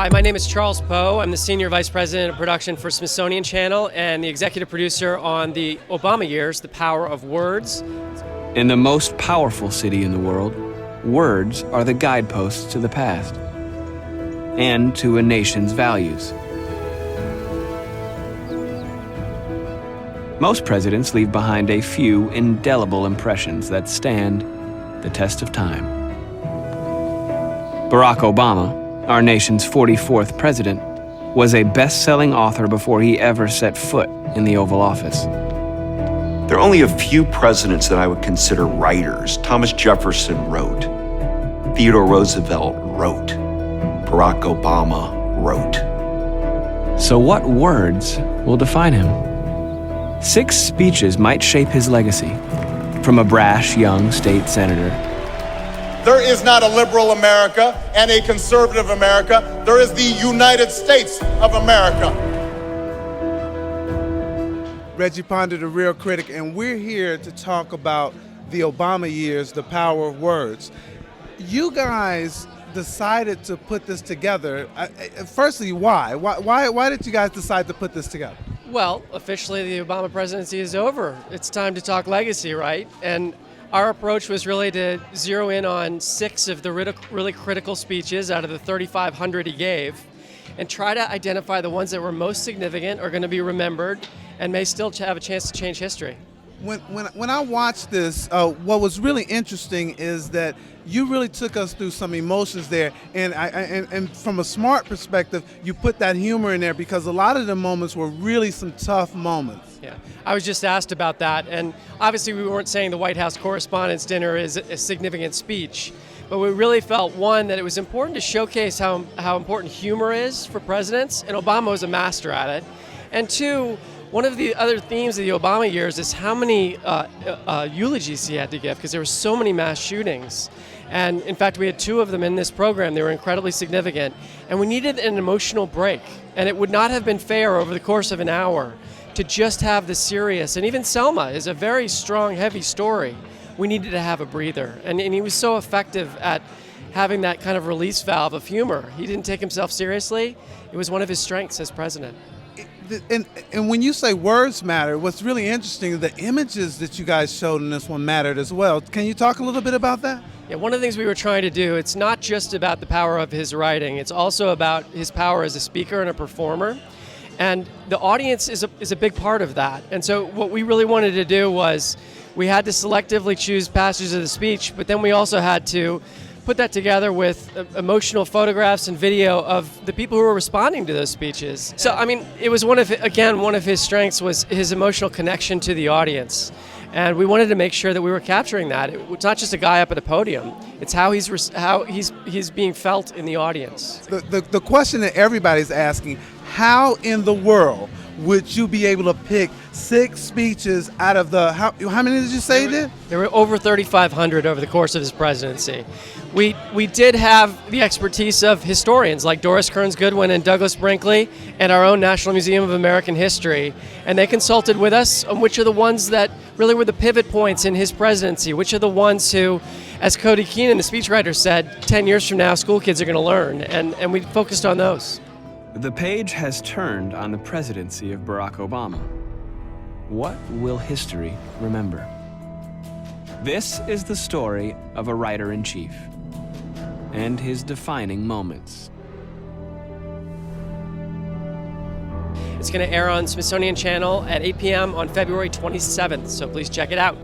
Hi, my name is Charles Poe. I'm the Senior Vice President of Production for Smithsonian Channel and the Executive Producer on the Obama years, The Power of Words. In the most powerful city in the world, words are the guideposts to the past and to a nation's values. Most presidents leave behind a few indelible impressions that stand the test of time. Barack Obama, our nation's 44th president, was a best-selling author before he ever set foot in the Oval Office. There are only a few presidents that I would consider writers. Thomas Jefferson wrote. Theodore Roosevelt wrote. Barack Obama wrote. So what words will define him? 6 speeches might shape his legacy. From a brash young state senator, there is not a liberal America and a conservative America. There is the United States of America. Reggie Ponder, the Reel Critic, and we're here to talk about the Obama years, the power of words. You guys decided to put this together. Firstly, why? Why did you guys decide to put this together? Well, officially the Obama presidency is over. It's time to talk legacy, right? And our approach was really to zero in on 6 of the really critical speeches out of the 3,500 he gave and try to identify the ones that were most significant, are going to be remembered, and may still have a chance to change history. When I watched this, what was really interesting is that you really took us through some emotions there, and from a smart perspective, you put that humor in there because a lot of the moments were really some tough moments. Yeah, I was just asked about that, and obviously we weren't saying the White House Correspondents' Dinner is a significant speech, but we really felt, one, that it was important to showcase how important humor is for presidents, and Obama was a master at it, and 2, one of the other themes of the Obama years is how many eulogies he had to give, because there were so many mass shootings. And in fact, we had 2 of them in this program. They were incredibly significant. And we needed an emotional break. And it would not have been fair over the course of an hour to just have the serious. And even Selma is a very strong, heavy story. We needed to have a breather. And he was so effective at having that kind of release valve of humor. He didn't take himself seriously. It was one of his strengths as president. And when you say words matter, what's really interesting is the images that you guys showed in this one mattered as well. Can you talk a little bit about that? Yeah, one of the things we were trying to do, it's not just about the power of his writing, it's also about his power as a speaker and a performer. And the audience is a big part of that. And so what we really wanted to do was we had to selectively choose passages of the speech, but then we also had to put that together with emotional photographs and video of the people who were responding to those speeches. So, I mean, it was one of his strengths was his emotional connection to the audience. And we wanted to make sure that we were capturing that. It's not just a guy up at a podium. It's how he's being felt in the audience. The question that everybody's asking, how in the world would you be able to pick 6 speeches out of the, how many did you say you did? There were over 3,500 over the course of his presidency. We did have the expertise of historians like Doris Kearns Goodwin and Douglas Brinkley and our own National Museum of American History, and they consulted with us on which are the ones that really were the pivot points in his presidency, which are the ones who, as Cody Keenan, the speechwriter, said, 10 years from now, school kids are going to learn, and we focused on those. the page has turned on the presidency of Barack Obama. What will history remember? This is the story of a writer-in-chief and his defining moments. It's going to air on Smithsonian Channel at 8 p.m. on February 27th, so please check it out.